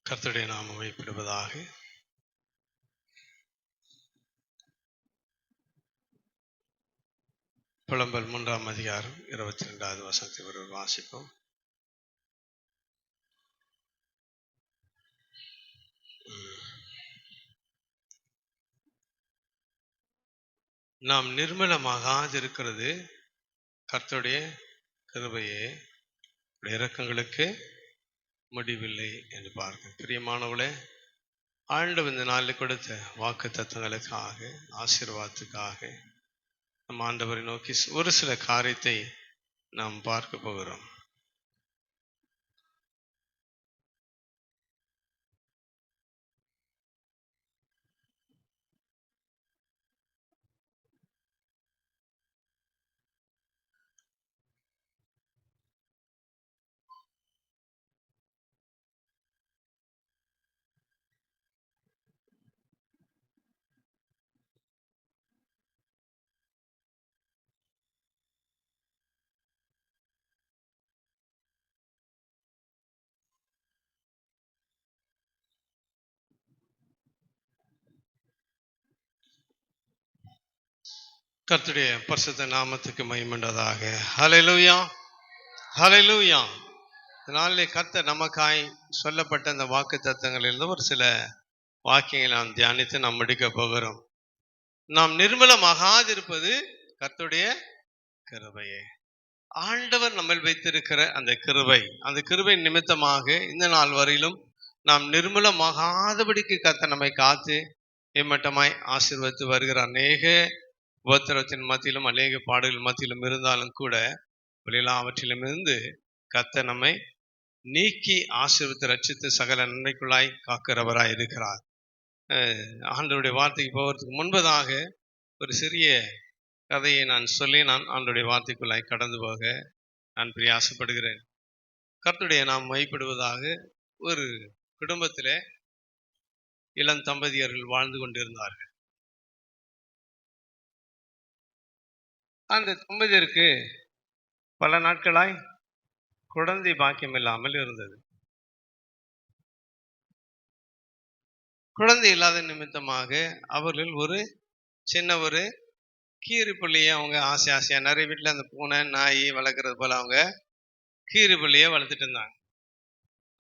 கர்த்தருடைய நாமம் மகிமைப்படுவதாக. புலம்பல் 3ஆம் அதிகாரம் 22வது வசனத்தை ஒரு வாசிப்போம். நாம் நிர்மலமாகாதிருக்கிறது கர்த்தருடைய கிருபையே, இரக்கங்களுக்கு முடிவில்லை என்று பார்க்க. பிரியமானவர்களே, ஆண்டவர் இந்த நாளில் கொடுத்த வாக்கு தத்துவங்களுக்காக, ஆசீர்வாதத்துக்காக நம் ஆண்டவரை நோக்கி ஒரு சில காரியத்தை நாம் பார்க்க போகிறோம். கர்த்தருடைய பரிசுத்த நாமத்துக்கு மகிமையுண்டாதாக. ஹல்லேலூயா, ஹல்லேலூயா. இதனாலே கர்த்தர் நமக்காய் சொல்லப்பட்ட அந்த வாக்கு தத்தங்களிலிருந்து ஒரு சில வாக்கியங்களை நாம் தியானித்து நாம் முடிக்க போகிறோம். நாம் நிர்மலமாகாதிருப்பது கர்த்தருடைய கிருபையே. ஆண்டவர் நம்ம வைத்திருக்கிற அந்த கிருபை நிமித்தமாக இந்த நாள் வரையிலும் நாம் நிர்மலமாகாதபடிக்கு கர்த்தர் நம்மை காத்து ஏமட்டமாய் ஆசீர்வதித்து வருகிற அநேக உபத்திரவத்தின் மத்தியிலும் அநேக பாடுகள் மத்தியிலும் இருந்தாலும் கூட எல்லாவற்றிலும் இருந்து கர்த்தர் நம்மை நீக்கி ஆசீர்வதித்து ரட்சித்து சகல நன்மைக்குள்ளாய் காக்கிறவராய் இருக்கிறார். ஆண்டவருடைய வார்த்தைக்கு போவதற்கு முன்பதாக ஒரு சிறிய கதையை நான் சொல்லி நான் ஆண்டவருடைய வார்த்தைக்குள்ளாய் கடந்து போக நான் பிரயாசப்படுகிறேன். கர்த்தருடைய நாம் மைப்படுவதாக ஒரு குடும்பத்தில் இளம் தம்பதியர்கள் வாழ்ந்து கொண்டிருந்தார்கள். அந்த தம்பதியருக்கு பல நாட்களாய் குழந்தை பாக்கியம் இல்லாமல் இருந்தது. குழந்தை இல்லாத நிமித்தமாக அவர்கள் ஒரு சின்ன ஒரு கீரிப்புள்ளியை அவங்க ஆசையா நிறைய வீட்டில் அந்த பூனை நாய் வளர்க்குறது போல அவங்க கீரிப்புள்ளியை வளர்த்துட்டு இருந்தாங்க.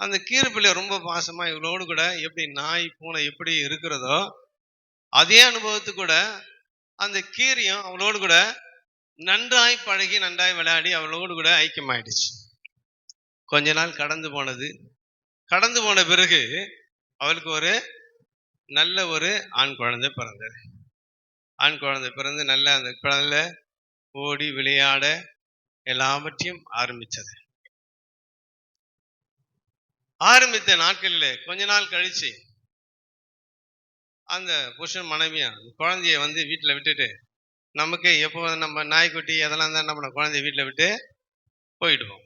அந்த கீரிப்புள்ளியை ரொம்ப பாசமா இவளோடு கூட எப்படி நாய் பூனை எப்படி இருக்கிறதோ அதே அனுபவத்து கூட அந்த கீரியும் அவளோடு கூட நன்றாய் பழகி நன்றாய் விளையாடி அவளோடு கூட ஐக்கியமாயிடுச்சு. கொஞ்ச நாள் கடந்து போன பிறகு அவளுக்கு ஒரு நல்ல ஒரு ஆண் குழந்தை பிறந்தது. ஆண் குழந்தை பிறந்து நல்ல அந்த குழந்தை ஓடி விளையாட எல்லாவற்றையும் ஆரம்பித்த நாட்களில் கொஞ்ச நாள் கழிச்சு அந்த புருஷன் மனைவியா குழந்தைய வீட்டில் விட்டுட்டு நமக்கு எப்போ நம்ம நாய்க்குட்டி அதெல்லாம் தான் நம்ம குழந்தைய வீட்டில் விட்டு போயிடுவோம்.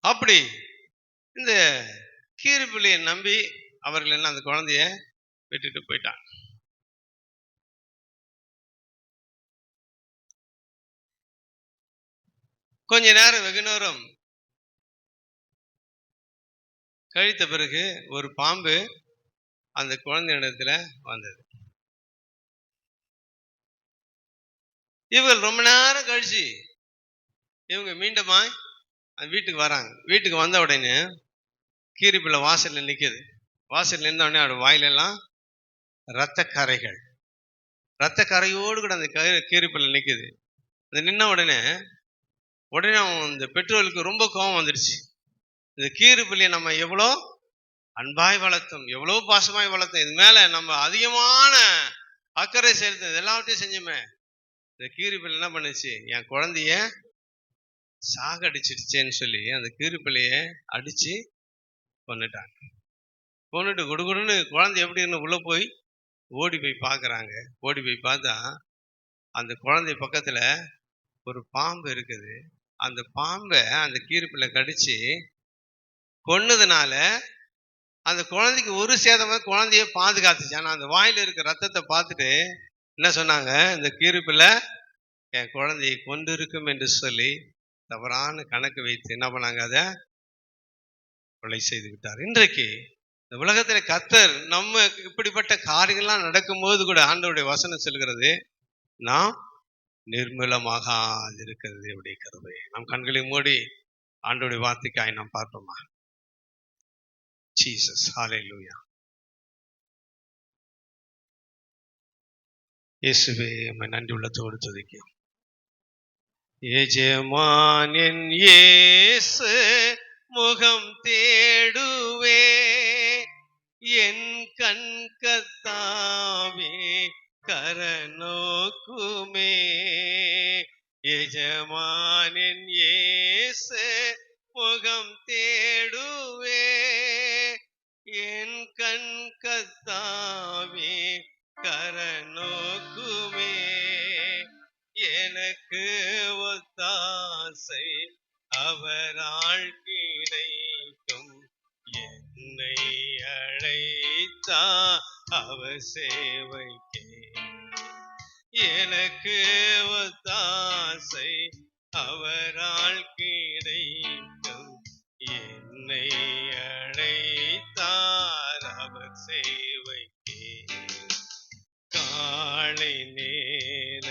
அப்படி இந்த கீரிப்புள்ளியை நம்பி அவர்கள் என்ன அந்த குழந்தைய விட்டுட்டு போயிட்டாங்க. கொஞ்ச நேரம் வெகு நேரம் கழித்த பிறகு ஒரு பாம்பு அந்த குழந்தையிடத்துல வந்தது. இவங்க ரொம்ப நேரம் கழிச்சு இவங்க மீண்டுமா வீட்டுக்கு வராங்க. வீட்டுக்கு வந்த உடனே கீரிப்புள்ள வாசல்ல நிக்குது. வாசல்ல நின்ற உடனே அவரோட வாயிலெல்லாம் ரத்த கரையோடு கூட அந்த கீரிப்புள்ள நிக்குது. அது நின்ன உடனே அவன் இந்த பெற்றோருக்கு ரொம்ப கோபம் வந்துடுச்சு. இந்த கீரிப்புள்ளியை நம்ம எவ்வளோ அன்பாய் வளர்த்தோம், எவ்வளோ பாசமாய் வளர்த்தோம், இது மேல நம்ம அதிகமான அக்கறை செலுத்தது எல்லாவற்றையும் செஞ்சுமே, இந்த கீரிப்புள்ளி என்ன பண்ணுச்சு, என் குழந்தைய சாகடிச்சிடுச்சேன்னு சொல்லி அந்த கீரிப்புள்ளைய அடிச்சு கொண்டுட்டாங்க. கொண்டுட்டு குடுகுடுன்னு குழந்தை எப்படின்னு உள்ள போய் ஓடி போய் பார்க்குறாங்க. ஓடி போய் பார்த்தா அந்த குழந்தை பக்கத்துல ஒரு பாம்பு இருக்குது. அந்த பாம்பை அந்த கீரிப்புள்ள கடிச்சு கொன்னதுனால அந்த குழந்தைக்கு ஒரு சேதமா குழந்தைய பாதுகாத்துச்சு. ஆனா அந்த வாயில இருக்க ரத்தத்தை பார்த்துட்டு என்ன சொன்னாங்க, இந்த கீரிப்புள்ள என் குழந்தையை கொண்டு இருக்கும் என்று சொல்லி தவறான கணக்கு வைத்து என்ன பண்ணாங்க, அதை கொலை செய்து விட்டார். இன்றைக்கு இந்த உலகத்துல கர்த்தர் நம்ம இப்படிப்பட்ட காரியங்கள்லாம் நடக்கும்போது கூட ஆண்டவருடைய வசனம் சொல்கிறது, நாம் நிர்மூலமாக இருக்கிறது உடைய கிருபை. நம் கண்களை மூடி ஆண்டவருடைய வார்த்தைக்காய் நாம் பார்ப்போமா? ஜீசஸ், ஹalleluya. இயேசுவே, உம்மை நன்றி உள்ளத்தோடு துதிக்கிறோம். எஜமான் இயேசு முகம் தேடுவே, என் கண் கர்த்தாவே கரநோக்குமே. எஜமான் இயேசு முகம் தேடுவே, என் கண் கர்த்தாவே கரநோக்குமே. எனக்கு ஒத்தாசை அவரால் கிடைக்கும், என்னை அழைத்தா அவர் சேவைக்கே. எனக்கு ஒத்தாசை அவரால் கிடைக்கும், என்னை அழைத்தார் அவர் சேவைக்கே. காலை நேர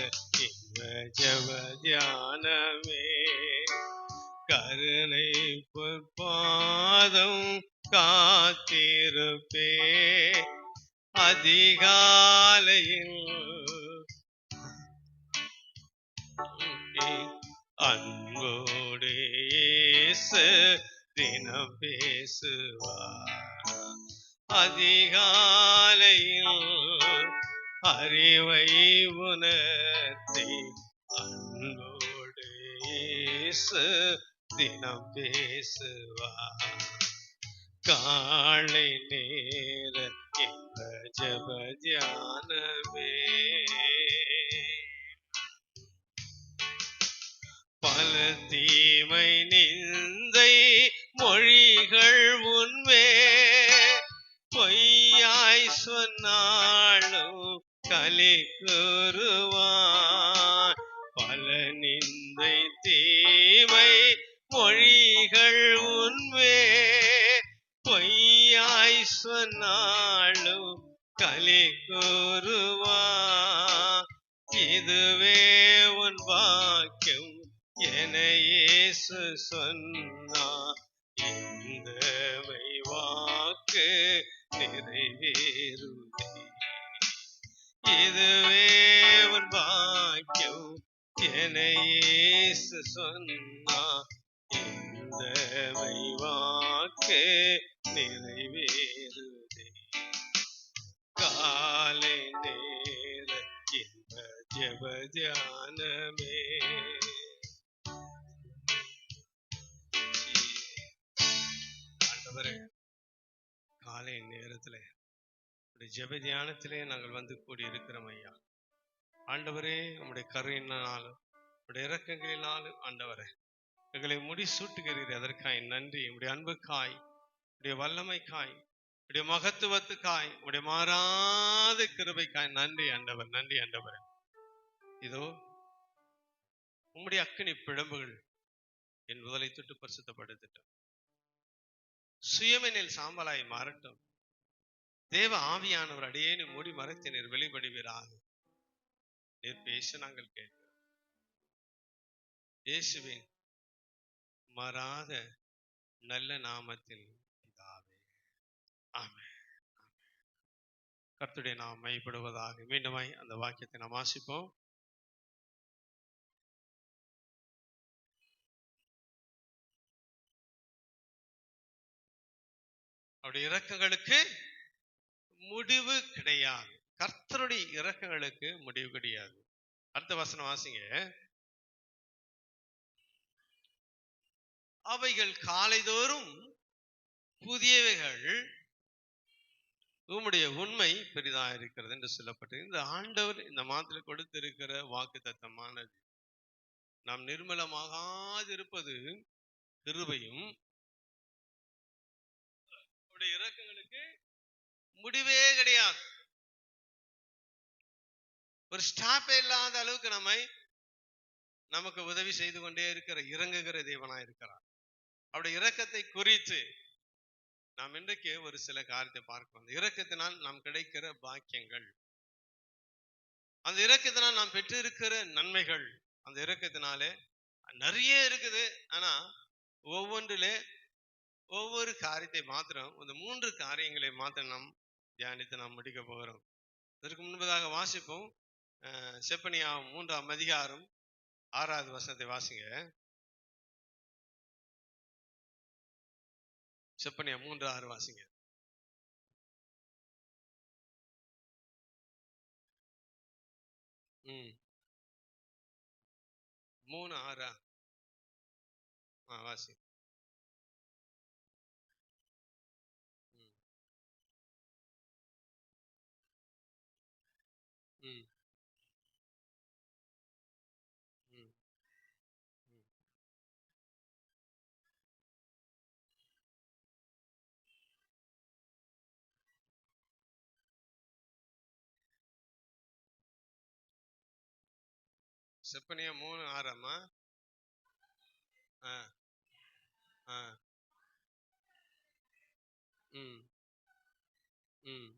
ஜப தியானமே, கருணை பொற்பாதம் காத்திருப்பே. அதிகாலையில் அன்போடு இயேசு தினம் பேசுவார். அதிகாலையில் அறிவை உணர்த்தி அன்போடு இயேசு தினம் பேசுவார். காலை நேர இந்த ஜப தியானமே, பல தீமை நிந்தை மொழிகள் உண்மை பொய்யாய் சொன்னாலும் களி கூறுவான். பல நிந்தை தீமை மொழிகள் உண்மை பொய்யாய் சொன்னாலும் களி கூறுவான். இதுவே உன் வாக்கியம் என இயேசு சொன்னார். இந்த வாக்கு நிறைவேறுதே. இதுவே உன் வாக்கியம் என இயேசு சொன்னார். இந்த வாக்கு நிறைவேறுதே. காலை நேர இந்த ஜப தியானமே, ஆண்டவரே, காலை நேரத்துல ஜெப தியானத்திலே நாங்கள் வந்து கூடி இருக்கிறோம் ஐயா. ஆண்டவரே, உம்முடைய கருணையினாலும் உடைய இரக்கங்களினாலும் ஆண்டவரே எங்களை முடி சூட்டுகிறீர். அதற்காய் நன்றி. உடைய அன்புக்காய், உடைய வல்லமைக்காய், உடைய மகத்துவத்துக்காய், உடைய மாறாத கிருபைக்காய் நன்றி ஆண்டவர். நன்றி ஆண்டவர். இதோ உம்முடைய அக்கினி பிழம்புகள் என் முதலை தொட்டு பரிசுத்தப்படுத்தட்டும். சுயமெனில் சாம்பலாய் மாறட்டும். தேவ ஆவியானவர் அடியேனு மூடி மறைத்து நீர் வெளிப்படுவீராக. நீர் பேச நாங்கள் கேட்கிறோம். இயேசுவின் மாறாத நல்ல நாமத்தில் பிதாவே, ஆமென். கர்த்தருடைய நாமம் மையப்படுவதாக. மீண்டுமாய் அந்த வாக்கியத்தை நாம் வாசிப்போம். அவருடைய இரக்கங்களுக்கு முடிவு கிடையாது. கர்த்தருடைய இரக்கங்களுக்கு முடிவு கிடையாது. அடுத்த வசனம் வாசிங்க. அவைகள் காலைதோறும் புதியவைகள், உம்முடைய உண்மை பெரிதா இருக்கிறது என்று சொல்லப்பட்டது. இந்த ஆண்டவர் இந்த மாதத்தில் கொடுத்திருக்கிற வாக்கு தத்தமானது. நாம் நிர்மலமாகாதிருப்பது கிருபையும், அவருடைய இரக்கங்களுக்கு முடிவே கிடையாது. ஒரு ஸ்டாப்பே இல்லாத அளவுக்கு நமக்கு உதவி செய்து கொண்டே இருக்கிற இறங்குகிற தேவனா இருக்கிறார். அவருடைய இரக்கத்தை குறித்து நாம் இன்றைக்கு ஒரு சில காரியத்தை பார்க்கிறோம். இரக்கத்தினால் நாம் கிடைக்கிற பாக்கியங்கள், அந்த இரக்கத்தினால் நாம் பெற்று இருக்கிற நன்மைகள், அந்த இரக்கத்தினாலே நிறைய இருக்குது. ஆனா ஒவ்வொன்றிலே ஒவ்வொரு காரியத்தை மாத்திரம், இந்த 3 காரியங்களை மாத்திரம் நாம் தியானித்து நாம் முடிக்க போகிறோம். இதற்கு முன்பதாக வாசிப்போம். செப்பனியா 3ஆம் அதிகாரம் 6வது வசனத்தை வாசிங்க. செப்பனியா 3:6 வாசிங்க. 3:6 வாசி. செப்பனியா 3:6 ம் ம்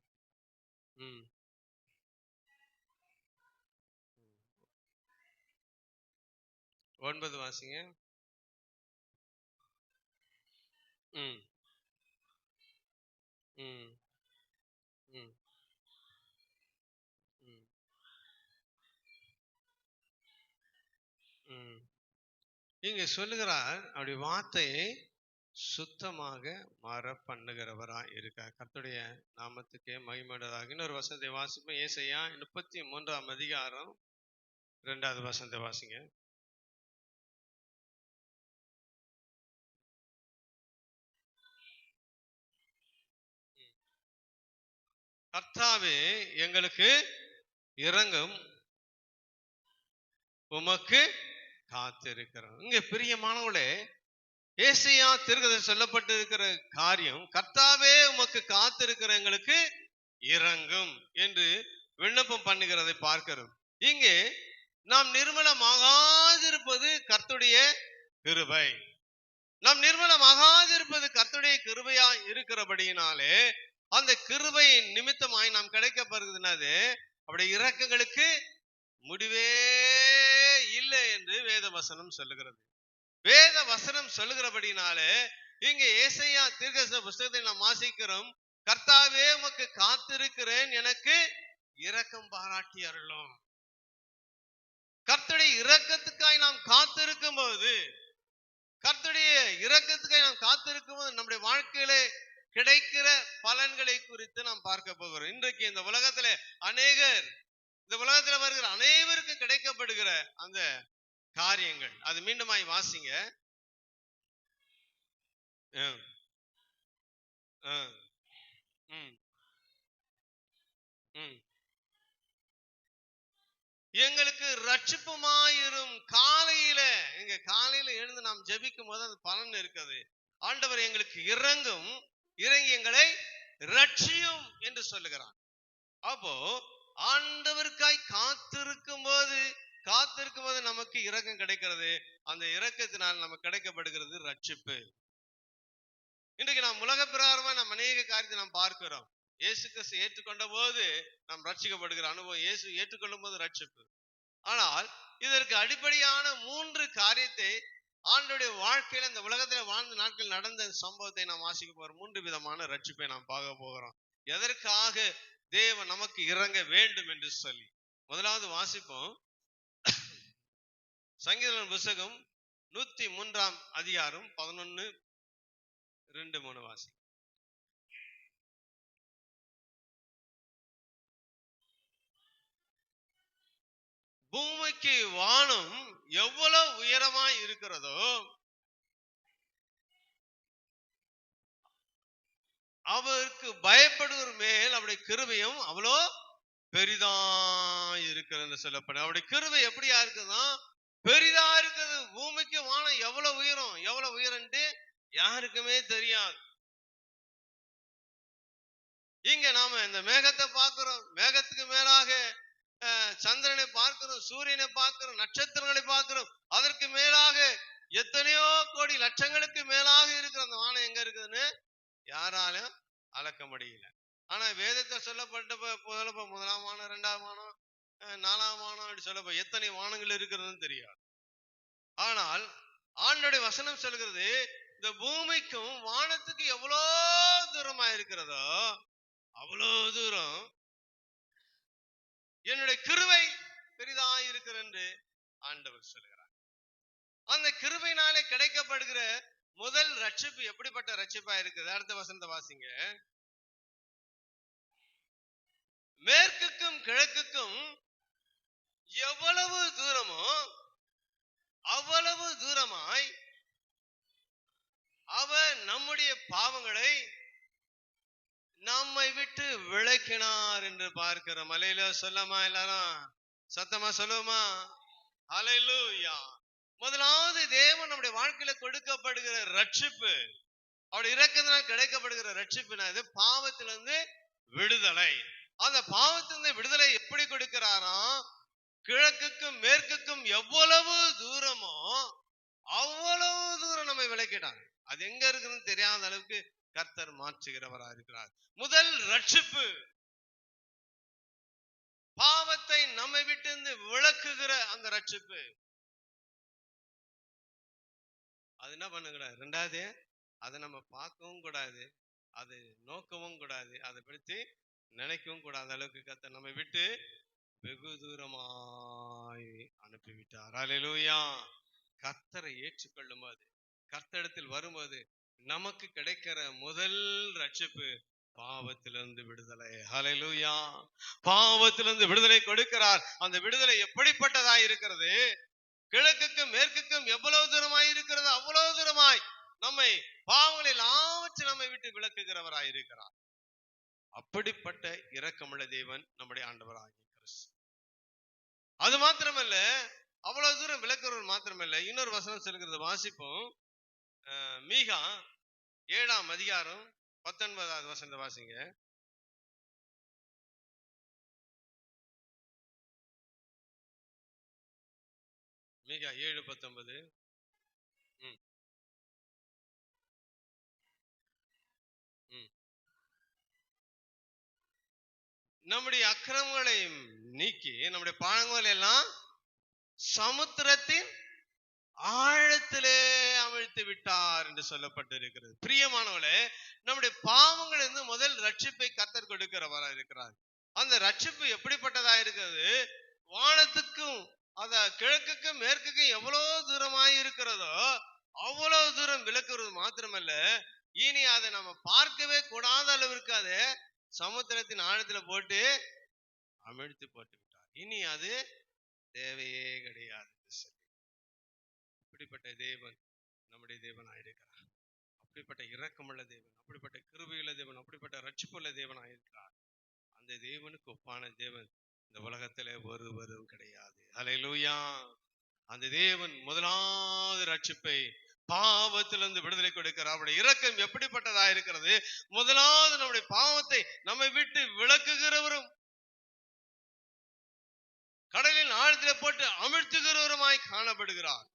ம் 9 வாசிங்க. ம் ம் ம் ம் ம் இங்க சொல்லுகிறார், அப்படி வார்த்தையை சுத்தமாக மாற பண்ணுகிறவராய் இருக்கார். கர்த்தருடைய நாமத்துக்கே மகிமையுண்டாதாக. இன்னொரு வசனத்தை வாசிப்போம். ஏசாயா 33ஆம் அதிகாரம் 2வது வசனத்தை வாசிங்க. கர்த்தாவே எங்களுக்கு இரங்கும், உமக்கு காத்திருக்கிறோம். இங்க பிரியமானவர்களே, ஏசாயா தீர்க்கதரிசி சொல்லப்பட்டிருக்கிற காரியம், கர்த்தாவே உமக்கு காத்திருக்கிற எங்களுக்கு இரங்கும் என்று விண்ணப்பம் பண்ணுகிறதை பார்க்கிறோம். இங்கே நாம் நிர்மலமாகாதிருப்பது கர்த்தருடைய கிருபை. நாம் நிர்மலமாகாதிருப்பது கர்த்தருடைய கிருபையா இருக்கிறபடியினாலே, அந்த கிருபையின் நிமித்தமாய் நாம் கிடைக்கப்படுகிறது. அவருடைய இரக்கங்களுக்கு முடிவே இல்லை என்று வேத வசனம் சொல்லுகிறது. வேத வசனம் சொல்லுகிறபடினாலே இங்கே ஏசாயா தீர்க்கதரிசி புத்தகத்தை நாம் வாசிக்கிறோம். கர்த்தாவே உமக்கு காத்திருக்கிறேன், எனக்கு இரக்கம் பாராட்டி அருளும். கர்த்தருடைய இரக்கத்துக்காய் நாம் காத்திருக்கும் போது, கர்த்தருடைய இரக்கத்துக்காய் நாம் காத்திருக்கும் போது நம்முடைய வாழ்க்கையிலே கிடைக்கிற பலன்களை குறித்து நாம் பார்க்க போகிறோம். இன்றைக்கு இந்த உலகத்துல அநேகர், இந்த உலகத்துல வருகிற அனைவருக்கும் கிடைக்கப்படுகிற அந்த காரியங்கள், அது மீண்டுமாய் வாசிங்க. எங்களுக்கு ரட்சிப்புமாயிரும். காலையில, இங்க காலையில எழுந்து நாம் ஜெபிக்கும் போது அந்த பலன் இருக்குது. ஆண்டவர் எங்களுக்கு இறங்கும், இறங்கி எங்களை ரட்சியும் என்று சொல்லுகிறான். அப்போ ஆண்டவருக்காய் காத்திருக்கும் போது நமக்கு இரக்கம் கிடைக்கிறது. அந்த இரக்கத்தினால் நமக்கு கிடைக்கப்படுகிறது ரட்சிப்பு. இன்றைக்கு நாம் உலக பிரகாரமா நாம் அநேக காரியத்தை நாம் பார்க்கிறோம். இயேசு கிறிஸ்து ஏற்றுக்கொண்ட போது நாம் ரட்சிக்கப்படுகிற அனுபவம், இயேசு ஏற்றுக்கொள்ளும் போது ரட்சிப்பு. ஆனால் இதற்கு அடிப்படையான 3 காரியத்தை ஆண்டவருடைய வாழ்க்கையில, இந்த உலகத்தில் வாழ்ந்த நாட்கள் நடந்த சம்பவத்தை நாம் வாசிக்க போகிறோம். 3 விதமான ரட்சிப்பை நாம் பார்க்க போகிறோம். எதற்காக தேவன் நமக்கு இறங்க வேண்டும் என்று சொல்லி. முதலாவது வாசிப்போம். சங்கீதங்களின் புத்தகம் 103ஆம் அதிகாரம் 11, 2, 3 வாசி. பூமிக்கு வானம் எவ்வளவு உயரமாய் இருக்கிறதோ அவருக்கு பயப்படுகிற மேல் அவருடைய கிருபையும் அவ்வளோ பெரிதா இருக்கிறது சொல்லப்படும். அவருடைய கிருபை எப்படியா இருக்குதா? பெரிதா இருக்குது. பூமிக்கு வானம் எவ்வளவு உயரம், எவ்வளவு உயரம்ட்டு யாருக்குமே தெரியாது. இங்க நாம இந்த மேகத்தை பார்க்கிறோம், மேகத்துக்கு மேலாக சந்திரனை பார்க்கிறோம், சூரியனை பார்க்கிறோம், நட்சத்திரங்களை பார்க்கிறோம். அதற்கு மேலாக எத்தனையோ கோடி லட்சங்களுக்கு மேலாக இருக்கிற அந்த வானம் எங்க இருக்குதுன்னு யாராலும் அளக்க முடியல. ஆனா வேதத்தை சொல்லப்பட்ட முதலாம் வானம், இரண்டாம் வானம், நாலாம் வானம் அப்படி சொல்லப்போ எத்தனை வானங்கள் இருக்கிறதுன்னு தெரியாது. ஆனால் ஆண்டோடைய வசனம் சொல்கிறது, இந்த பூமிக்கும் வானத்துக்கு எவ்வளோ தூரமா இருக்கிறதோ அவ்வளோ தூரம் என்னுடைய கிருபை பெரிதாய் இருக்கிறது என்று ஆண்டவர் சொல்கிறார். அந்த கிருபையினாலே கிடைக்கப்படுகிற முதல் ரட்சிப்பு எப்படிப்பட்ட ரட்சிப்பா இருக்குது? அடுத்த வசனத்தை வாசிங்க. மேற்குக்கும் கிழக்குக்கும் எவ்வளவு தூரமோ அவ்வளவு தூரமாய் அவர் நம்முடைய பாவங்களை நம்மை விட்டு விளக்கினார் என்று பார்க்கிற. மலையில சொல்லாமா? எல்லாரும் சத்தமா சொல்லுமா? ஹல்லேலூயா. முதலாவது தேவன் நம்முடைய வாழ்க்கையில கொடுக்கப்படுகிற ரட்சிப்பு, அவருடைய இரக்கத்தினால் கிடைக்கப்படுகிற ரட்சிப்புனா பாவத்திலிருந்து விடுதலை. அந்த பாவத்திலிருந்து விடுதலை எப்படி கொடுக்கிறாராம்? கிழக்குக்கும் மேற்குக்கும் எவ்வளவு தூரமோ அவ்வளவு தூரம் நம்மை விளக்கிட்டாங்க. அது எங்க இருக்குன்னு தெரியாத அளவுக்கு கர்த்தர் மாற்றுகிறவராக இருக்கிறார். முதல் ரட்சிப்பு பாவத்தை நம்மை விட்டு விளக்குகிற அந்த ரட்சிப்பு. அது என்ன பண்ணுக்கூடாது? ரெண்டாவது, அதை நம்ம பார்க்கவும் கூடாது, அது நோக்கவும் கூடாது, அதை பற்றி நினைக்கவும் கூடாத அளவுக்கு கர்த்தர் நம்மை விட்டு வெகு தூரமாய் அனுப்பிவிட்டார். ஹல்லேலூயா. கர்த்தரை ஏற்றுக்கொள்ளும் போது, கர்த்தரிடத்தில் வரும்போது நமக்கு கிடைக்கிற முதல் ரட்சிப்பு பாவத்திலிருந்து விடுதலை. ஹல்லேலூயா. பாவத்திலிருந்து விடுதலை கொடுக்கிறார். அந்த விடுதலை எப்படிப்பட்டதாய் இருக்கிறது? கிழக்குக்கும் மேற்குக்கும் எவ்வளவு தூரமாய் இருக்கிறது அவ்வளவு தூரமாய் நம்மை பாவங்களை எல்லாவற்றையும் நம்மை விட்டு விளக்குகிறவராய் இருக்கிறார். அப்படிப்பட்ட இரக்கமுள்ள தேவன் நம்முடைய ஆண்டவராகிய கிறிஸ்து. அது மாத்திரமல்ல, அவ்வளவு தூரம் விளக்குறவர் மாத்திரமல்ல, இன்னொரு வசனம் சொல்கிறது, வாசிப்போம். மீகா 7ஆம் அதிகாரம் 19வது வசனத்தை வாசிங்க. மீகா 7:19. நம்முடைய அக்கிரமங்களை நீக்கி நம்முடைய பாவங்களை எல்லாம் சமுத்திரத்தின் ஆழத்திலே அமிழ்த்து விட்டார் என்று சொல்லப்பட்டிருக்கிறது. பிரியமானவர்களே, நம்முடைய பாவங்கள் இருந்து முதல் ரட்சிப்பை கர்த்தர் கொடுக்கிறவரா இருக்கிறார். அந்த ரட்சிப்பு எப்படிப்பட்டதா இருக்கிறது? வானத்துக்கும் அத கிழக்குக்கும் மேற்குக்கும் எவ்வளவு தூரமாய் இருக்கிறதோ அவ்வளவு தூரம் விளக்குறது மாத்திரமல்ல, இனி அதை நம்ம பார்க்கவே கூடாத அளவிற்கு அதை சமுத்திரத்தின் ஆழத்துல போட்டு அமிழ்த்து போட்டு விட்டார். இனி அது தேவையே கிடையாது. அப்படிப்பட்ட தேவன் நம்முடைய தேவன் ஆயிருக்கிறார். அப்படிப்பட்ட இரக்கமுள்ள தேவன், அப்படிப்பட்ட கிருபையுள்ள தேவன், அப்படிப்பட்ட ரட்சிப்புள்ள தேவன் ஆயிருக்கிறார். அந்த தேவனுக்கு ஒப்பான தேவன் இந்த உலகத்திலே ஒருவரும் கிடையாது. ஹல்லேலூயா. அந்த தேவன் முதலாவது ரட்சிப்பை பாவத்திலிருந்து விடுதலை கொடுக்கிறார். அவருடைய இரக்கம் எப்படிப்பட்டதா இருக்கிறது? முதலாவது நம்முடைய பாவத்தை நம்மை விட்டு விளக்குகிறவரும் கடலின் ஆழத்திலே போட்டு அமிழ்த்துகிறவருமாய் காணப்படுகிறார்.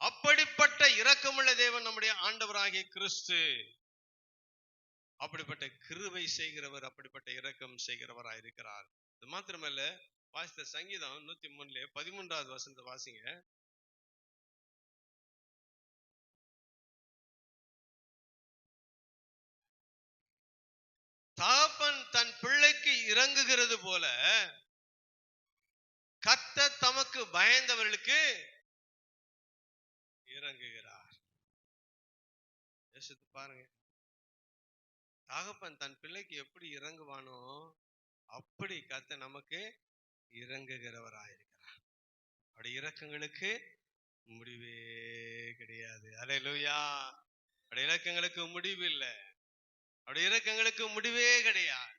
அப்படிப்பட்ட இரக்கமுள்ள தேவன் நம்முடைய ஆண்டவராகிய கிறிஸ்து. அப்படிப்பட்ட கிருபை செய்கிறவர், அப்படிப்பட்ட இரக்கம் செய்கிறவராய் இருக்கிறார். இது மாத்திரமல்ல, வாசித்த சங்கீதம் 103 13வது வசனத்தை வாசிங்க. தகப்பன் தன் பிள்ளைக்கு இறங்குகிறது போல கர்த்தர் தமக்கு பயந்தவர்களுக்கு இறங்குகிறார். யோசித்து பாருங்க. தகப்பன் தன் பிள்ளைக்கு எப்படி இறங்குவானோ அப்படி கர்த்தர் நமக்கு இறங்குகிறவராயிருக்கிறார். அப்படி இரக்கங்களுக்கு முடிவே கிடையாது. ஹல்லேலூயா. அப்படி இரக்கங்களுக்கு முடிவு இல்லை. அப்படி இரக்கங்களுக்கு முடிவே கிடையாது.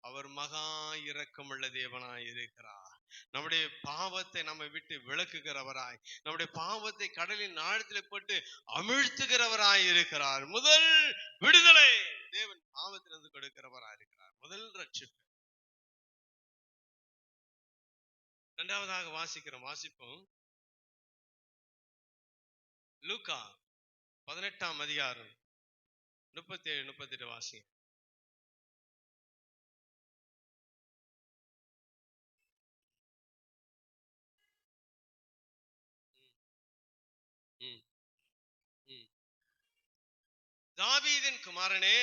அவர் மகா இரக்கமுள்ள தேவனாய் இருக்கிறார். நம்முடைய பாவத்தை நம்மை விட்டு விளக்குகிறவராய், நம்முடைய பாவத்தை கடலின் ஆழத்தில் போட்டு அமிழ்த்துகிறவராய் இருக்கிறார். முதல் விடுதலை தேவன் பாவத்திலிருந்து கொடுக்கிறவராய் இருக்கிறார். முதல் ரட்சிப்பு. இரண்டாவதாக வாசிப்போம். லூக்கா 18ஆம் அதிகாரம் 37, 38 வாசி. தாவீதின் குமாரனே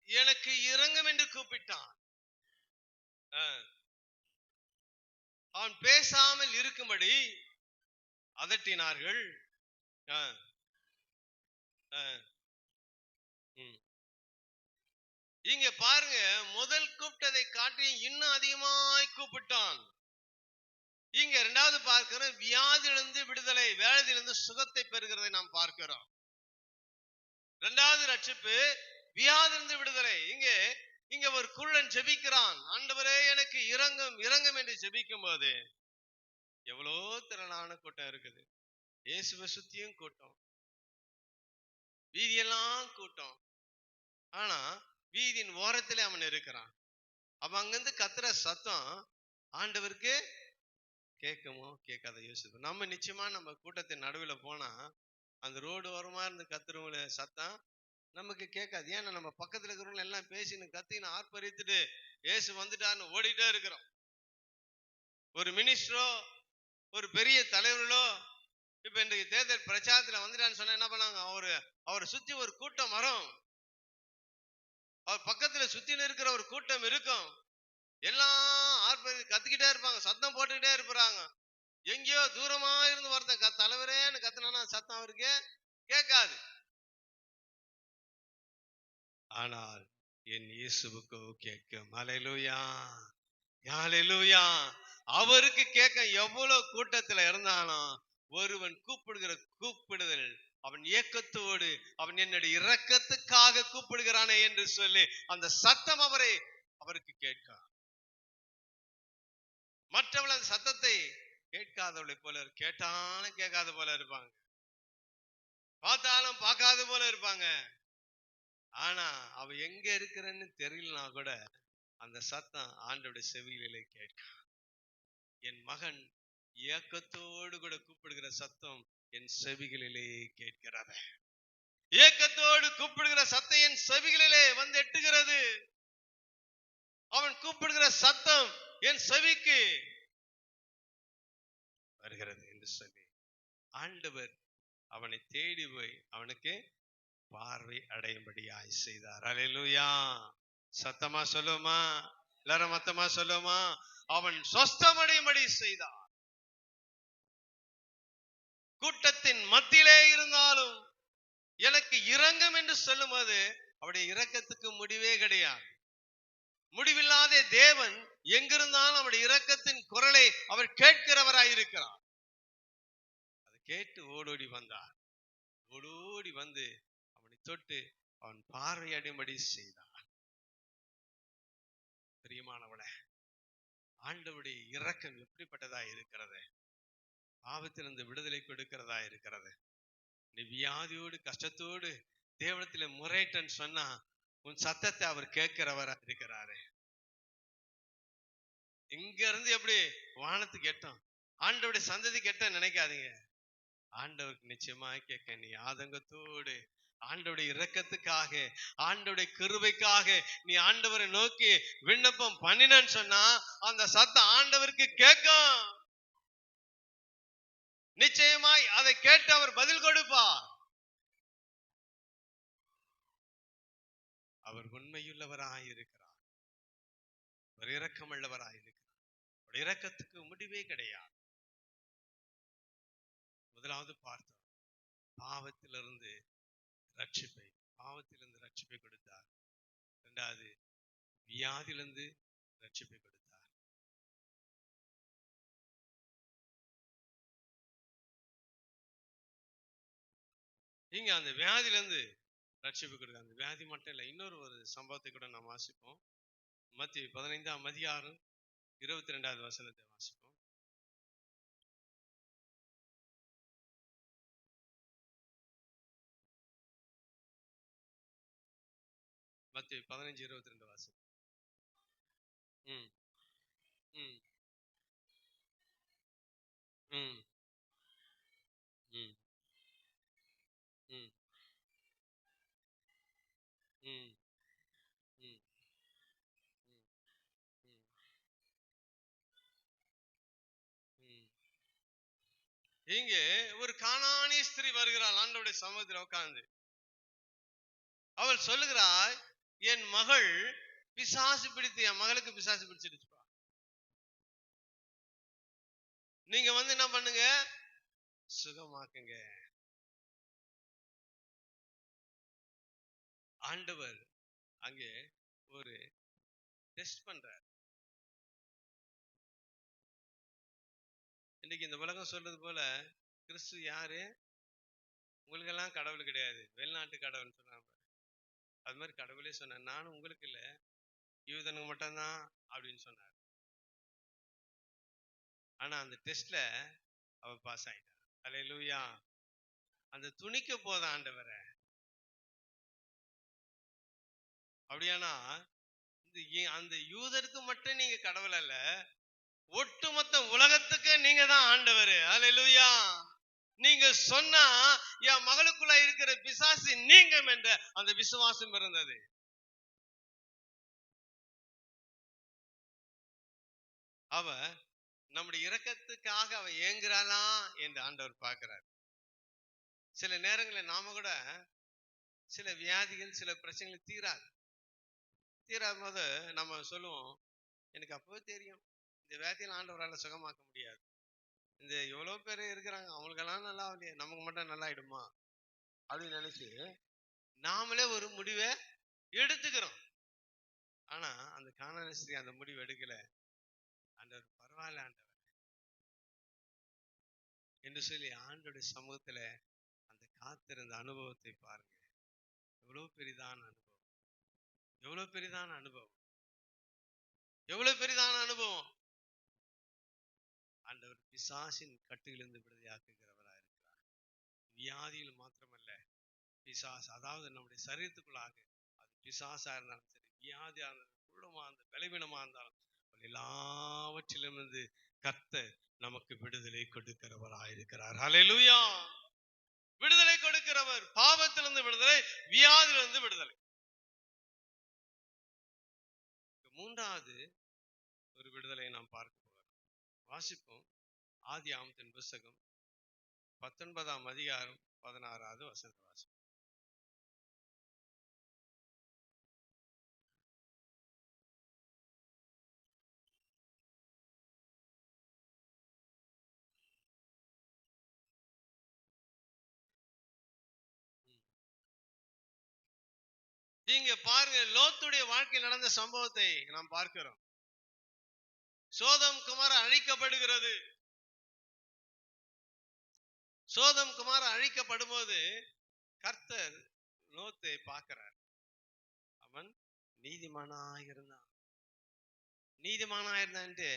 எனக்கு இரங்கும் என்று கூப்பிட்டான். அவன் பேசாமல் இருக்கும்படி அதட்டினார்கள். இங்க பாருங்க, முதல் கூப்பிட்டதை காட்டி இன்னும் அதிகமாய் கூப்பிட்டான். இங்க இரண்டாவது பார்க்கிறோம், வியாதியிலிருந்து விடுதலை, வேதனையிலிருந்து சுகத்தை பெறுகிறதை நாம் பார்க்கிறோம். இரண்டாவது ரட்சிப்பு, வியாதியிலிருந்து விடுதலை. இங்க ஒரு குள்ளன் ஜெபிக்கிறான், ஆண்டவரே எனக்கு இரங்கும் இரங்கும் என்று ஜெபிக்கும் போது எவ்வளோ திரளான கூட்டம் இருக்குது. இயேசுவை சுத்தியும் கூட்டம், வீதியெல்லாம் கூட்டம். ஆனா வீதியின் ஓரத்திலே அவன் இருக்கிறான். அவன் அங்கிருந்து கத்துற சத்தம் ஆண்டவருக்கு கேட்குமோ கேட்காத யோசிப்போம். நம்ம நிச்சயமா நம்ம கூட்டத்தின் நடுவில் போனா அந்த ரோடு ஓரமா இருந்து கத்துறவங்கள சத்தம் நமக்கு கேட்காது. ஏன்னா நம்ம பக்கத்துல இருக்கிறவங்க எல்லாம் பேசின்னு கத்தின்னு ஆர்ப்பரித்துட்டு ஏசு வந்துட்டான்னு ஓடிட்டே இருக்கிறோம். ஒரு மினிஸ்டரோ ஒரு பெரிய தலைவர்களோ இப்ப இன்றைக்கு தேர்தல் பிரச்சாரத்துல வந்துட்டான்னு சொன்னா என்ன பண்ணாங்க, அவரை சுத்தி ஒரு கூட்டம் வரும், அவர் பக்கத்துல சுத்தின்னு இருக்கிற ஒரு கூட்டம் இருக்கும், எல்லாம் ஆர்ப்பரி கத்துக்கிட்டே இருப்பாங்க, சத்தம் போட்டுக்கிட்டே இருப்பாங்க. எங்கேயோ தூரமா இருந்து ஒருத்தன் தலைவரேன்னு கத்துனா சத்தம் அவருக்கு கேட்காது. ஆனால் என் இயேசுவுக்கு கேட்கும். ஹல்லேலூயா, ஹல்லேலூயா. அவருக்கு கேட்க எவ்வளவு கூட்டத்துல இருந்தாலும் ஒருவன் கூப்பிடுகிற கூப்பிடுதல், அவன் ஏக்கத்தோடு அவன் என்னுடைய இரக்கத்துக்காக கூப்பிடுகிறானே என்று சொல்லி அந்த சத்தம் அவருக்கு கேட்கும். மற்றவள் அந்த சத்தத்தை கேட்காதவளை போல, கேட்டாலும் கேட்காத போல இருப்பாங்க, பார்த்தாலும் பார்க்காத போல இருப்பாங்க. ஆனா அவ எங்க இருக்கிறன்னு தெரியலனா கூட அந்த சத்தம் ஆண்டவருடைய செவிகளிலே கேட்கும். என் மகன் ஏக்கத்தோடு கூட கூப்பிடுகிற சத்தம் என் செவிகளிலே கேட்கிறது. ஏக்கத்தோடு கூப்பிடுகிற சத்தம் என் செவிகளிலே வந்து எட்டுகிறது. அவன் கூப்பிடுகிற சத்தம் என் செவிக்கு வருகிறது என்று சொல்லி ஆண்டவர் அவனை தேடி போய் அவனுக்கு பார்வை அடையும்படியாய் செய்தார். ஹல்லேலூயா. சத்தமா சொல்லுமா, எல்லாரும் மொத்தமா சொல்லுமா, அவன் சொஸ்தமடையும்படி செய்தார். கூட்டத்தின் மத்தியிலே இருந்தாலும் எனக்கு இரங்கும் என்று சொல்லும்போது அவருடைய இரக்கத்துக்கு முடிவே கிடையாது. முடிவில்லாத தேவன் எங்கிருந்தாலும் அவருடைய இரக்கத்தின் குரலை அவர் கேட்கிறவராயிருக்கிறார். அதை கேட்டு ஓடோடி வந்தார். ஓடோடி வந்து அவனை தொட்டு அவன் பார்வையடையும்படி செய்தார். பிரியமானவனே, ஆண்டவருடைய இரக்கம் எப்படிப்பட்டதா இருக்கிறது, பாவத்திலிருந்து விடுதலை கொடுக்கிறதா இருக்கிறது. நீ வியாதியோடு கஷ்டத்தோடு தேவனத்துல முறையிட்டன்னு சொன்னா உன் சத்தத்தை அவர் கேட்கிறவரா இருக்கிறாரு. இங்க இருந்து எப்படி வானத்துக்கு எட்டும், ஆண்டவருடைய சந்ததி கெட்ட நினைக்காதீங்க. ஆண்டவருக்கு நிச்சயமா கேட்க நீ ஆதங்கத்தோடு ஆண்டவருடைய இரக்கத்துக்காக ஆண்டவருடைய கிருபைக்காக நீ ஆண்டவரை நோக்கி விண்ணப்பம் பண்ணினன்னு சொன்னா அந்த சத்தம் ஆண்டவருக்கு கேட்கும். நிச்சயமாய் அதை கேட்டு அவர் பதில் கொடுப்பார். அவர் உண்மையுள்ளவராய் இருக்கிறார், அவர் இரக்கமுள்ளவராய் இருக்கிறார். அவருடைய இரக்கத்துக்கு முடிவே கிடையாது. முதலாவது பார்த்தோம், பாவத்திலிருந்து ரட்சிப்பை கொடுத்தார். இரண்டாவது வியாதியிலிருந்து ரட்சிப்பை கொடுத்தார். இங்க அந்த வியாதியிலிருந்து ரட்சிப்பு கொடுக்க, அந்த வியாதி மட்டும் இல்லை, இன்னொரு ஒரு சம்பவத்தை கூட நாம் வாசிப்போம். மத்திய 15ஆம் அதிகாரம் 22வது வசனத்தை வாசிப்போம். மத்திய 15:22 வாசம். இங்கே ஒரு கானானிய ஸ்திரீ வருகிறாள் ஆண்டவருடைய சமூகத்தில் உட்கார்ந்து. அவள் சொல்லுகிறாள், என் மகள் பிசாசு பிடித்து, என் மகளுக்கு பிசாசு பிடிச்சிருச்சுப்பா, நீங்க வந்து என்ன பண்ணுங்க, சுகமாக்குங்க. ஆண்டவர் அங்கே ஒரு டெஸ்ட் பண்றார். இன்னைக்கு இந்த உலகம் சொல்றது போல கிறிஸ்து யாரு, உங்களுக்கெல்லாம் கடவுள் கிடையாது, வெளிநாட்டு கடவுள் சொன்னாங்க. அது மாதிரி கடவுளே சொன்னார், நானும் உங்களுக்கு இல்லை, யூதனுக்கு மட்டும்தான் அப்படின்னு சொன்னார். ஆனா அந்த டெஸ்ட்ல அவ பாஸ் ஆயிட்டா. அல்லேலூயா. அந்த துணிக்க போத ஆண்டவரை. அப்படியானா அந்த யூதருக்கு மட்டும் நீங்க கடவுள் அல்ல, ஒட்டுமொத்த உலகத்துக்கு நீங்க தான் ஆண்டவர். அல்லேலூயா. நீங்க சொன்னா என் மகளுக்குள்ள இருக்கிற பிசாசு நீங்கும் என்ற அந்த விசுவாசம் இருந்தது. அவ நம்முடைய இரக்கத்துக்காக அவ ஏங்குறாளா என்று ஆண்டவர் பார்க்கிறார். சில நேரங்களில் நாம கூட சில வியாதிகள், சில பிரச்சனைகள் தீராத போது நம்ம சொல்லுவோம், எனக்கு அப்பவே தெரியும் இந்த வியாதியில் ஆண்டவரால் சுகமாக்க முடியாது, இந்த எவ்வளவு பேர் இருக்கிறாங்க அவங்களுக்கெல்லாம் நல்லா ஆகலையே, நமக்கு மட்டும் நல்லா ஆயிடுமா அப்படின்னு நினைச்சு நாமளே ஒரு முடிவை எடுத்துக்கிறோம். ஆனா அந்த கானானிய ஸ்திரீ அந்த முடிவு எடுக்கல. ஆண்டவர் பரவாயில்ல ஆண்டவர் என்று சொல்லி ஆண்டவருடைய சமூகத்துல அந்த காத்திருந்த அனுபவத்தை பாருங்க. எவ்வளவு பெரிதான அனுபவம், எவ்வளவு பெரிதான அனுபவம், எவ்வளவு பெரிதான அனுபவம். ஆண்டவர் பிசாசின் கட்டுகளிலிருந்து விடுதலையாக்குகிறவராக இருக்கிறார். வியாதியில் மாத்திரமல்ல, பிசாசு, அதாவது நம்முடைய சரீரத்துக்குள்ளாக, அது பிசாசா இருந்தாலும் சரி, வியாதியா இருந்தாலும், குள்ளமா இருந்தாலும், பலவீனமா இருந்தாலும், எல்லாவற்றிலும் இருந்து கர்த்தர் நமக்கு விடுதலை கொடுக்கிறவராயிருக்கிறார். ஹல்லேலூயா. விடுதலை கொடுக்கிறவர். பாவத்திலிருந்து விடுதலை, வியாதியிலிருந்து விடுதலை. மூன்றாவது ஒரு விடுதலை நாம் பார்க்க போகிறோம். வாசிப்போம். ஆதியாகமத்தின் புத்தகம் 19ஆம் அதிகாரம் 16வது வசனம் வாசிப்போம். நீங்க பாருங்க, லோத்துடைய வாழ்க்கையில் நடந்த சம்பவத்தை நாம் பார்க்கிறோம். சோதம் குமார அழிக்கப்படுகிறது. சோதம் குமார அழிக்கப்படும் போது கர்த்தர் லோத்தை பார்க்கிறார். அவன் நீதிமானாயிருந்தான். நீதிமானாயிருந்தான்ட்டு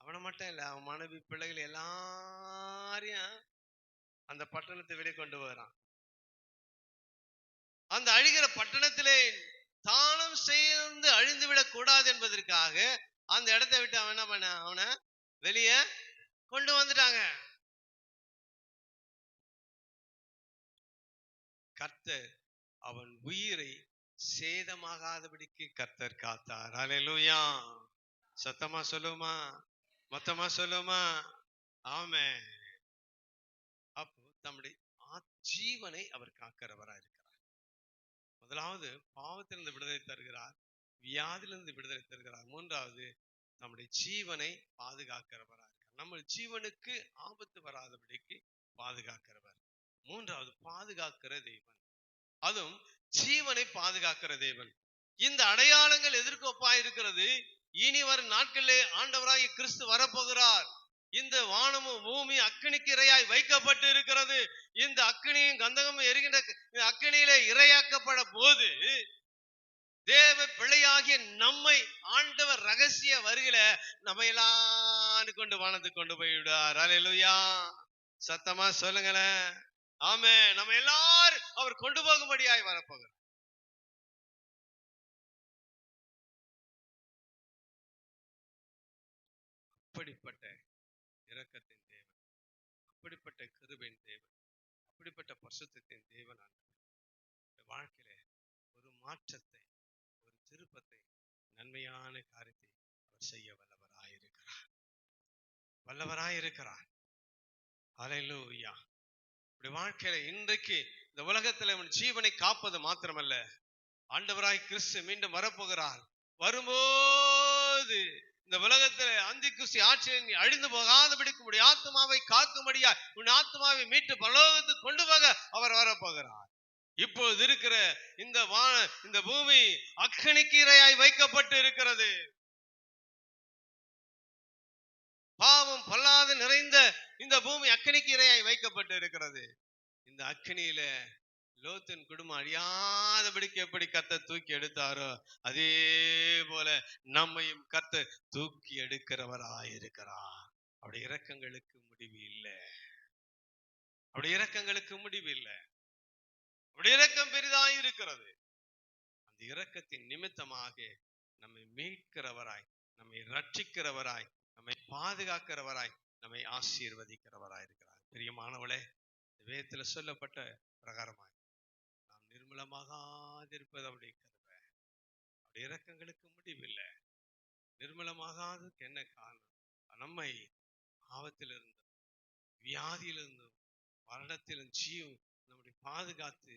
அவனை மட்டும் இல்ல, அவன் மனைவி, பிள்ளைகள் எல்லாரையும் அந்த பட்டணத்தை வெளியே கொண்டு வரான். அந்த அழிகிற பட்டணத்திலே தானும் சேர்ந்து அழிந்து விடக் கூடாது என்பதற்காக அந்த இடத்தை விட்டு அவன் என்ன பண்ண, அவனை வெளியே கொண்டு வந்துட்டாங்க. கர்த்தர் அவன் உயிரை சேதமாகாதபடிக்கு கர்த்தர் காத்தார். அல்லேலூயா. சத்தமா சொல்லுமா, மொத்தமா சொல்லுமா? ஆமென். அப்போ தம்முடைய ஜீவனை அவர் காக்கிறவரா இருக்கிறார். முதலாவது பாவத்திலிருந்து விடுதலை தருகிறார், வியாதிலிருந்து விடுதலை தருகிறார். மூன்றாவது நம்முடைய ஜீவனை பாதுகாக்கிறவரா இருக்கிறார். நம்ம ஜீவனுக்கு ஆபத்து வராதபடிக்கு பாதுகாக்கிறவர். மூன்றாவது பாதுகாக்கிற தேவன், அதுவும் ஜீவனை பாதுகாக்கிற தேவன். இந்த அடையாளங்கள் எதற்கு ஒப்பாய் இருக்கிறது? இனி வரும் நாட்களிலே ஆண்டவராகிய கிறிஸ்து வரப்போகிறார். இந்த வானமும் பூமி அக்கினிக்கு இரையாய் வைக்கப்பட்டு இருக்கிறது. இந்த அக்கினியும் கந்தகமும் எரிகின்ற அக்கினியிலே இரையாக்கப்பட போது தேவ பிள்ளையாகிய நம்மை ஆண்டவர் ரகசிய வருகிற நம்ம எல்லாரும் கொண்டு வானத்துக்கு கொண்டு போய் விடுவார். அல்லேலூயா. சத்தமா சொல்லுங்களேன். ஆமென். நம்ம எல்லாரும் அவர் கொண்டு போகும்படியாய் வரப்போகிறார். அப்படிப்பட்ட இரக்கத்தின் தேவன், அப்படிப்பட்ட கிருபையின் தேவன், அப்படிப்பட்ட பரிசுத்தத்தின் தேவன் வாழ்க்கையில ஒரு மாற்றத்தை, ஒரு திருப்பத்தை, நன்மையான காரியத்தை அவர் செய்ய வல்லவராயிருக்கிறார். அல்லேலூயா. வாழ்க்கையில இன்றைக்கு இந்த உலகத்துல ஜீவனை காப்பது மாத்திரமல்ல, ஆண்டவராய் கிறிஸ்து மீண்டும் வரப்போகிறார். வரும்போது இந்த உலகத்துல அந்திக்கிறிஸ்து ஆட்சியை அழிந்து போகாதபடிக்கு உடைய ஆத்மாவை காக்கும்படியா உன் ஆத்மாவை மீட்டு பரலோகத்துக்கு கொண்டு போக அவர் வரப்போகிறார். இப்போது இருக்கிற இந்த பூமி அக்கினிக்கு இரையாய் வைக்கப்பட்டு இருக்கிறது. பாவம் பொல்லாது நிறைந்த இந்த பூமி அக்கினிக்கு இரையாய் வைக்கப்பட்டு இருக்கிறது. இந்த அக்கினியில லோத்தின் குடும்பம் அழியாதபடிக்கு எப்படி கர்த்தர் தூக்கி எடுத்தாரோ அதே போல நம்மையும் கர்த்தர் தூக்கி எடுக்கிறவராயிருக்கிறார். அவருடைய இரக்கங்களுக்கு முடிவு இல்லை. அவருடைய இரக்கங்களுக்கு முடிவு இல்லை. அவருடைய இரக்கம் பெரிதாய் இருக்கிறது. அந்த இரக்கத்தின் நிமித்தமாக நம்மை மீட்கிறவராய், நம்மை ரட்சிக்கிறவராய், நம்மை பாதுகாக்கிறவராய், நம்மை ஆசீர்வதிக்கிறவராய் இருக்கிறார். பிரியமானவளே, வேதத்துல சொல்லப்பட்ட பிரகாரமாய் நாம் நிர்மலமாகாதிருப்பது அவருடைய கிருபை. அவருடைய இரக்கங்களுக்கு முடிவில்லை. நிர்மலமாகாததுக்கு என்ன காரணம்? நம்மை ஆபத்திலிருந்தும் வியாதியிலிருந்தும் மரணத்திலும் ஜீவம் நம்முடைய பாதுகாத்து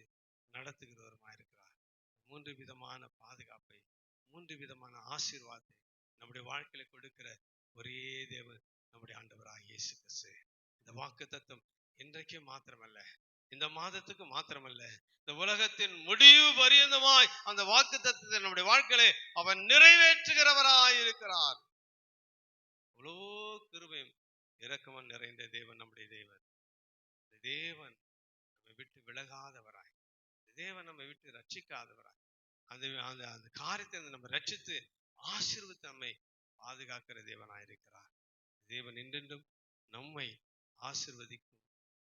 நடத்துகிறவருமாய் இருக்கிறார். 3 விதமான பாதுகாப்பை, 3 விதமான ஆசீர்வாதத்தை நம்முடைய வாழ்க்கையில கொடுக்கிற ஒரே தேவன் நம்முடைய ஆண்டவராகிய இயேசு கிறிஸ்து. இந்த வாக்குத்தத்தம் இன்றைக்கு மாத்திரமல்ல, இந்த மாதத்துக்கு மாத்திரமல்ல, இந்த உலகத்தின் முடிவு பரியந்தமாய் அந்த வாக்குத்தத்தத்தை நம்முடைய வாழ்க்கையிலே அவர் நிறைவேற்றுகிறவராய் இருக்கிறார். அவ்வளோ கிருபையும் இரக்கமும் நிறைந்த தேவன் நம்முடைய தேவன். இந்த தேவன் நம்மை விட்டு விலகாதவராய், இந்த தேவன் நம்மை விட்டு ரட்சிக்காதவராய், அந்த காரியத்தை நம்ம ரட்சித்து ஆசீர்வதித்து நம்மை பாதுகாக்கிற தேவனாயிருக்கிறார். தேவன் என்றென்றும் நம்மை ஆசீர்வதிக்கும்,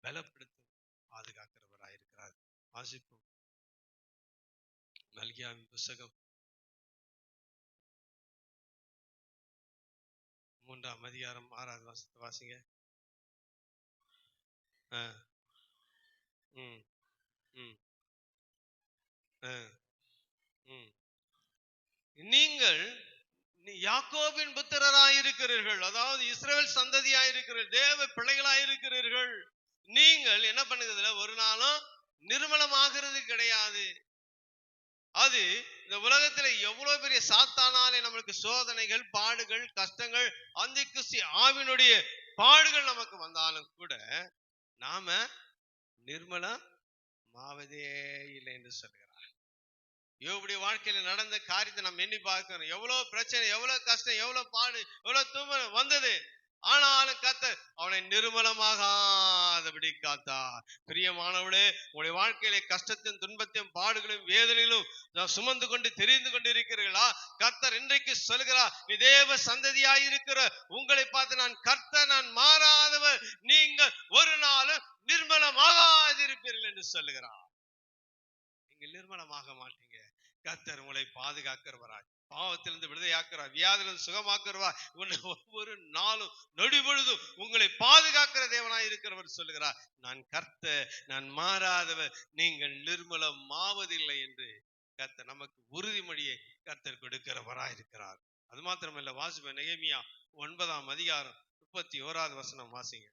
பலப்படுத்தும், பாதுகாக்கிறவராயிருக்கிறார். வாசிப்போம். மல்கியாவின் புஸ்தகம் 3ஆம் அதிகாரம் 6வது வசனத்தை வாசிங்க. நீங்கள் யாக்கோபின் புத்திரராயிருக்கிறீர்கள், அதாவது இஸ்ரவேல் சந்ததியாயிருக்கிறீர்கள், தேவ பிள்ளைகளாயிருக்கிறீர்கள். நீங்கள் என்ன பண்ணுகிறதுல ஒரு நாளும் நிர்மலமாகிறது கிடையாது. அது இந்த உலகத்துல எவ்வளவு பெரிய சாத்தானாலே நம்மளுக்கு சோதனைகள், பாடுகள், கஷ்டங்கள், அந்திக்கிறிஸ்து ஆவினுடைய பாடுகள் நமக்கு வந்தாலும் கூட நாம நிர்மலமாவதே இல்லை என்று சொல்கிறார். யோபுடைய வாழ்க்கையில நடந்த காரியத்தை நம்ம எண்ணி பார்க்கிறோம். எவ்வளவு பிரச்சனை, எவ்வளவு கஷ்டம், எவ்வளவு பாடு, எவ்வளவு துன்பம் வந்தது. ஆனாலும் கர்த்தர் அவனை நிர்மலமாகாதபடி காத்தார். பிரியமானவளே, உங்களுடைய வாழ்க்கையில கஷ்டத்தையும் துன்பத்தையும் பாடுகளையும் வேதனையிலும் சுமந்து கொண்டு தெரிந்து கொண்டு இருக்கிறீர்களா? கர்த்தர் இன்றைக்கு சொல்கிறார், நீ தேவ சந்ததியாயிருக்கிற உங்களை பார்த்து நான் கர்த்தர், நான் மாறாதவர், நீங்கள் ஒரு நாளும் நிர்மலமாகாதிருப்பீர்கள் என்று சொல்லுகிறார். நீங்கள் நிர்மலமாக மாட்டீங்க. கர்த்தர் உங்களை பாதுகாக்கிறவராய், பாவத்திலிருந்து விடுதலையாக்குறார், வியாதிலிருந்து சுகமாக்குறவார், ஒவ்வொரு நாளும் நொடி பொழுதும் உங்களை பாதுகாக்கிற தேவனாய் இருக்கிறவர் சொல்லுகிறார், நான் கர்த்தர், நான் மாறாதவர், நீங்கள் நிர்மலமாவதில்லை என்று கர்த்தர் நமக்கு உறுதிமொழியை கர்த்தர் கொடுக்கிறவராய் இருக்கிறார். அது மாத்திரமல்ல, வாசிப்ப நெகேமியா 9ஆம் அதிகாரம் 31வது வசனம் வாசிங்க.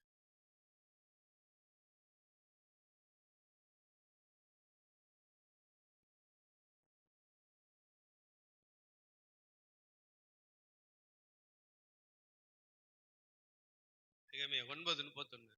நெகேமியா 9:31.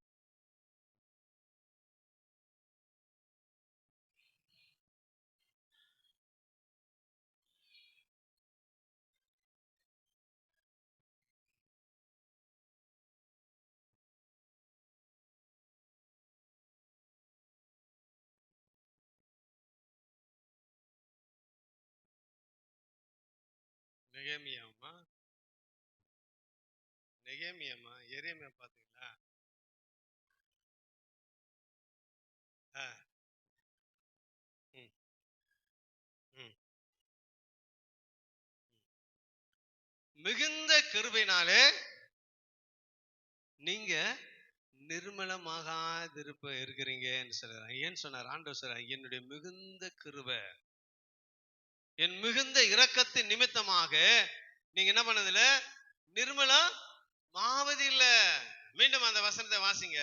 நெகேமியாமா எரேமியா பாத்தீங்களா? மிகுந்த கிருபையினாலே நீங்க நிர்மலமாகாதிருப்ப இருக்கிறீங்கன்னு சொல்றாங்க. ஏன்னு சொன்னார் ஆண்டவர் சொல்றார், என்னுடைய மிகுந்த கிருபை, என் மிகுந்த இரக்கத்தின் நிமித்தமாக நீங்க என்ன பண்ணதில்ல, நிர்மலம் மாவதில்லை. மீண்டும் அந்த வசனத்தை வாசிங்க.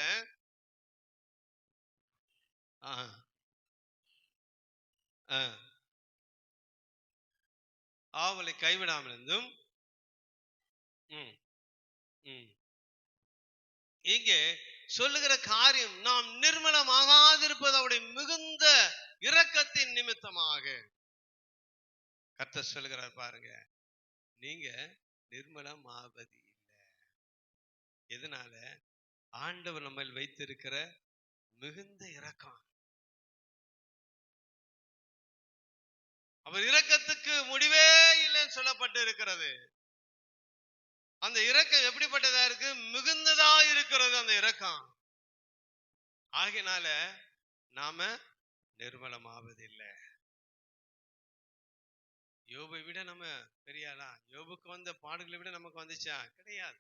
ஆவலை கைவிடாமல் இருந்தும் இங்கே சொல்லுகிற காரியம் நாம் நிர்மலமாகாதிருப்பது அவருடைய மிகுந்த இரக்கத்தின் நிமித்தமாக. கர்த்தர் சொல்லுகிறார் பாருங்க, நீங்க நிர்மலமாவது இல்லை. எதனால? ஆண்டவர் நம்ம வைத்திருக்கிற மிகுந்த இரக்கம். அவர் இரக்கத்துக்கு முடிவே இல்லைன்னு சொல்லப்பட்டு இருக்கிறது. அந்த இரக்கம் எப்படிப்பட்டதா இருக்கு? மிகுந்ததா இருக்கிறது அந்த இரக்கம். ஆகையினால நாம நிர்மலமாவதில்லை. யோபை விட நம்ம பெரியாளா? யோபுக்கு வந்த பாடுகளை விட நமக்கு வந்துச்சா? கிடையாது.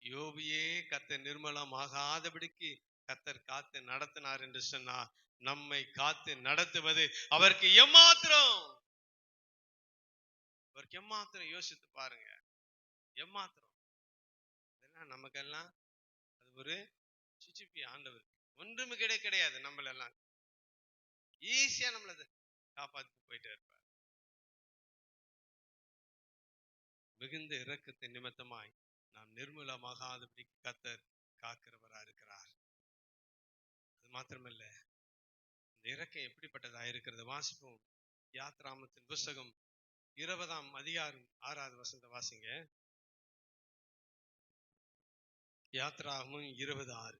யோபியே கர்த்தர் நிர்மலமாகாதபடிக்கு கர்த்தர் காத்து நடத்தினார் என்று சொன்னா, நம்மை காத்து நடத்துவது அவருக்கு எம்மாத்திரம்? அவருக்கு எம்மாத்திரம்? யோசித்து பாருங்க, எம்மாத்திரம். இதெல்லாம் நமக்கெல்லாம் அது ஒரு சிச்சிப்பி. ஆண்டவர் ஒன்றுமே கிடையாது. நம்மளெல்லாம் ஈஸியா நம்மள காப்பாத்தி போயிட்டே இருப்பார். மிகுந்த இரக்கத்தின் நிமித்தமாய் நாம் நிர்மூலமாகாதபடிக்கு கர்த்தர் காக்கிறவரா இருக்கிறார். அது மாத்திரமல்ல, இந்த இரக்கம் எப்படிப்பட்டதா இருக்கிறது வாசிப்போம். யாத்ராமத்தின் புஸ்தகம் 20ஆம் அதிகாரம் 6வது வசனத்தை வாசிங்க. யாத்ராகமம் 20:6.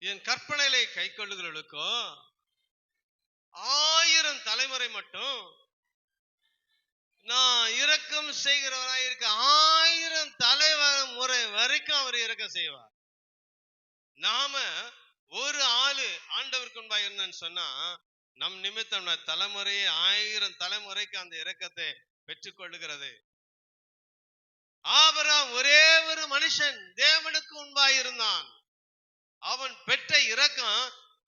என் கற்பனைகளை கை கொள்ளுகிறவர்களுக்கும் 1000 தலைமுறை மட்டும் நான் இரக்கம் செய்கிறவராயிருக்க 1000 தலைமுறை வரைக்கும் அவர் இரக்கம் செய்வார். நாம ஒரு ஆளு ஆண்டவருக்கு முன்பாக இருந்தேன்னு சொன்னா, நம் நிமித்தம் தலைமுறை 1000 தலைமுறைக்கு அந்த இரக்கத்தை பெற்றுக் கொள்ளுகிறது. ஆபிரகாம் ஒரே ஒரு மனுஷன் தேவனுக்கு முன்பாக இருந்தான். அவன் பெற்ற இரக்கம்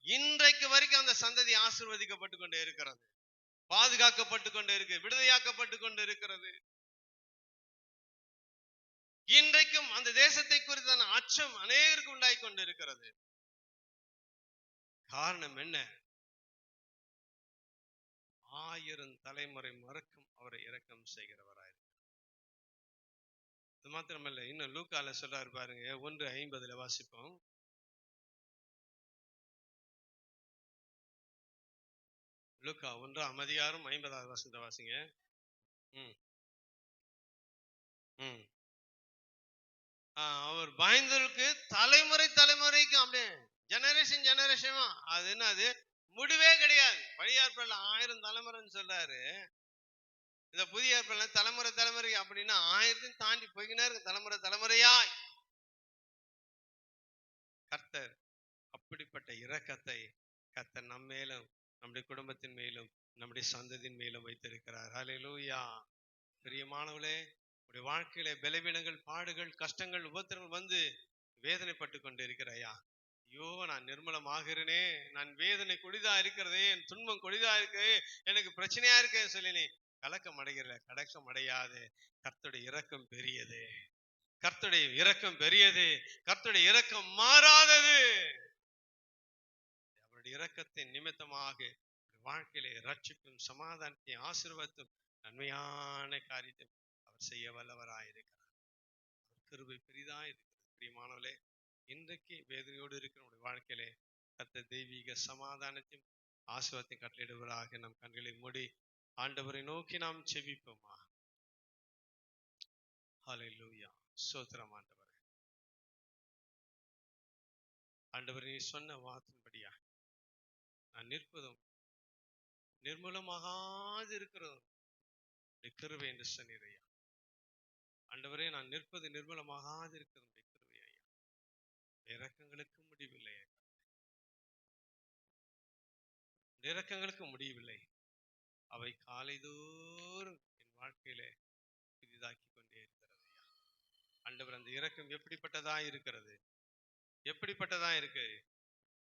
இன்றைக்கு வரைக்கும் அந்த சந்ததி ஆசீர்வதிக்கப்பட்டு கொண்டே இருக்கிறது, பாதுகாக்கப்பட்டு கொண்டே இருக்கு, விடுதலையாக்கப்பட்டு கொண்டு இருக்கிறது. இன்றைக்கும் அந்த தேசத்தை குறித்தான அச்சம் அநேகருக்கு உண்டாய் கொண்டு இருக்கிறது. காரணம் என்ன? 1000 தலைமுறை மறக்கும் அவரை இரக்கம் செய்கிறவராய். அது மாத்திரமல்ல, இன்னும் லூக்கால சொல்றாரு பாருங்க, 1:50 வாசிப்போம். லூக்கா 1ஆம் அதிகாரம் 50வது வசனத்தை வாசிங்க. அவர் பயந்தவருக்கு தலைமுறை தலைமுறைக்கு அப்படியே ஜெனரேஷன் அது என்னது முடிவே கிடையாது. பழைய ஏற்பாடுல 1000 தலைமுறைன்னு சொல்றாரு. இந்த புதிய ஏற்பாடுல தலைமுறை தலைமுறை அப்படின்னா 1000 தாண்டி போய்கினே இருக்கு, தலைமுறை தலைமுறையாய். கர்த்தர் அப்படிப்பட்ட இரக்கத்தை கர்த்தர் நம்ம மேலும், நம்முடைய குடும்பத்தின் மேலும், நம்முடைய சந்ததியின் மேலும் வைத்திருக்கிறார். ஹல்லேலூயா. பிரியமானவர்களே, உடைய வாழ்க்கையில பலவீனங்கள், பாடுகள், கஷ்டங்கள், உபத்திரங்கள் வந்து வேதனைப்பட்டு கொண்டு இருக்கிறையா? ஐயோ, நான் நிர்மலமாகிறேனே, நான் வேதனை கொடிதா இருக்கிறதே, என் துன்பம் கொடிதா இருக்கு, எனக்கு பிரச்சனையா இருக்கு சொல்லி நீ கலக்கம் அடைகிற. கலக்கம் அடையாது. கர்த்தருடைய இரக்கம் பெரியது, கர்த்தருடைய இரக்கம் பெரியது, கர்த்தருடைய இரக்கம் மாறாதது. அவருடைய இரக்கத்தின் நிமித்தமாக வாழ்க்கையில ரட்சிப்பும் சமாதானத்தையும் ஆசீர்வாதத்தும் நன்மையான காரியத்தை அவர் செய்ய வல்லவராயிருக்கிறார். அவர் கிருபை பெரிதா இருக்கிறது. பிரியமானவர்களே, இன்றைக்கு வேதனையோடு இருக்கிற நம்முடைய வாழ்க்கையிலே கர்த்தர் தெய்வீக சமாதானத்தையும் ஆசீர்வாதத்தையும் கட்டளையிடுவராக. நம் கண்களை மூடி ஆண்டவரை நோக்கி நாம் செபிப்போமா? ஹல்லேலூயா. ஸ்தோத்திரம் ஆண்டவரே. ஆண்டவரே, நீ சொன்ன வார்த்தையின்படியா நான் நிற்பதும் நிர்மூலமாகாது இருக்கிறதும் கிருபை என்று சொன்னீரையா. ஆண்டவரே, நான் நிற்பது நிர்மூலமாகாது இருக்கிறது கிருபை ஐயா. இரக்கங்களுக்கு முடிவில்லை, இரக்கங்களுக்கு முடியவில்லை. அவை காலைதோறும் என் வாழ்க்கையிலே புதிதாக்கி கொண்டே இருக்கிறது ஐயா. ஆண்டவர், அந்த இரக்கம் எப்படிப்பட்டதா இருக்கிறது? எப்படிப்பட்டதா இருக்கு?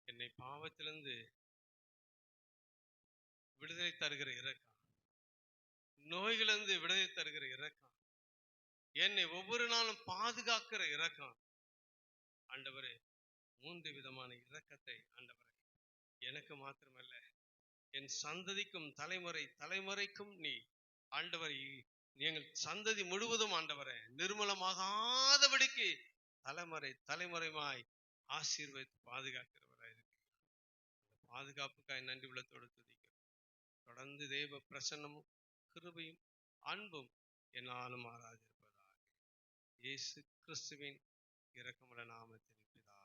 என்னை பாவத்திலிருந்து விடுதலை தருகிற இரக்கம், நோய்களிலிருந்து விடுதலை தருகிற இரக்கம், என்னை ஒவ்வொரு நாளும் பாதுகாக்கிற இரக்கம். ஆண்டவரே, 3 விதமான இரக்கத்தை ஆண்டவரே எனக்கு மாத்திரமல்ல, என் சந்ததிக்கும் தலைமுறை தலைமுறைக்கும் நீ ஆண்டவரை, எங்கள் சந்ததி முழுவதும் ஆண்டவரே நிர்மூலமாகாதபடிக்கு தலைமுறை தலைமுறைமாய் ஆசீர்வதித்து பாதுகாக்கிறவராய் இருக்கிறார். பாதுகாப்புக்காய் நன்றி உள்ளத்தோடு துதிக்கிறோம். தொடர்ந்து தேவ பிரசன்னமும் கிருபையும் அன்பும் என்னாலும் மாறாதிருப்பதாக. இயேசு கிறிஸ்துவின் இரக்கமுள்ள நாமத்தில் பிதாவே.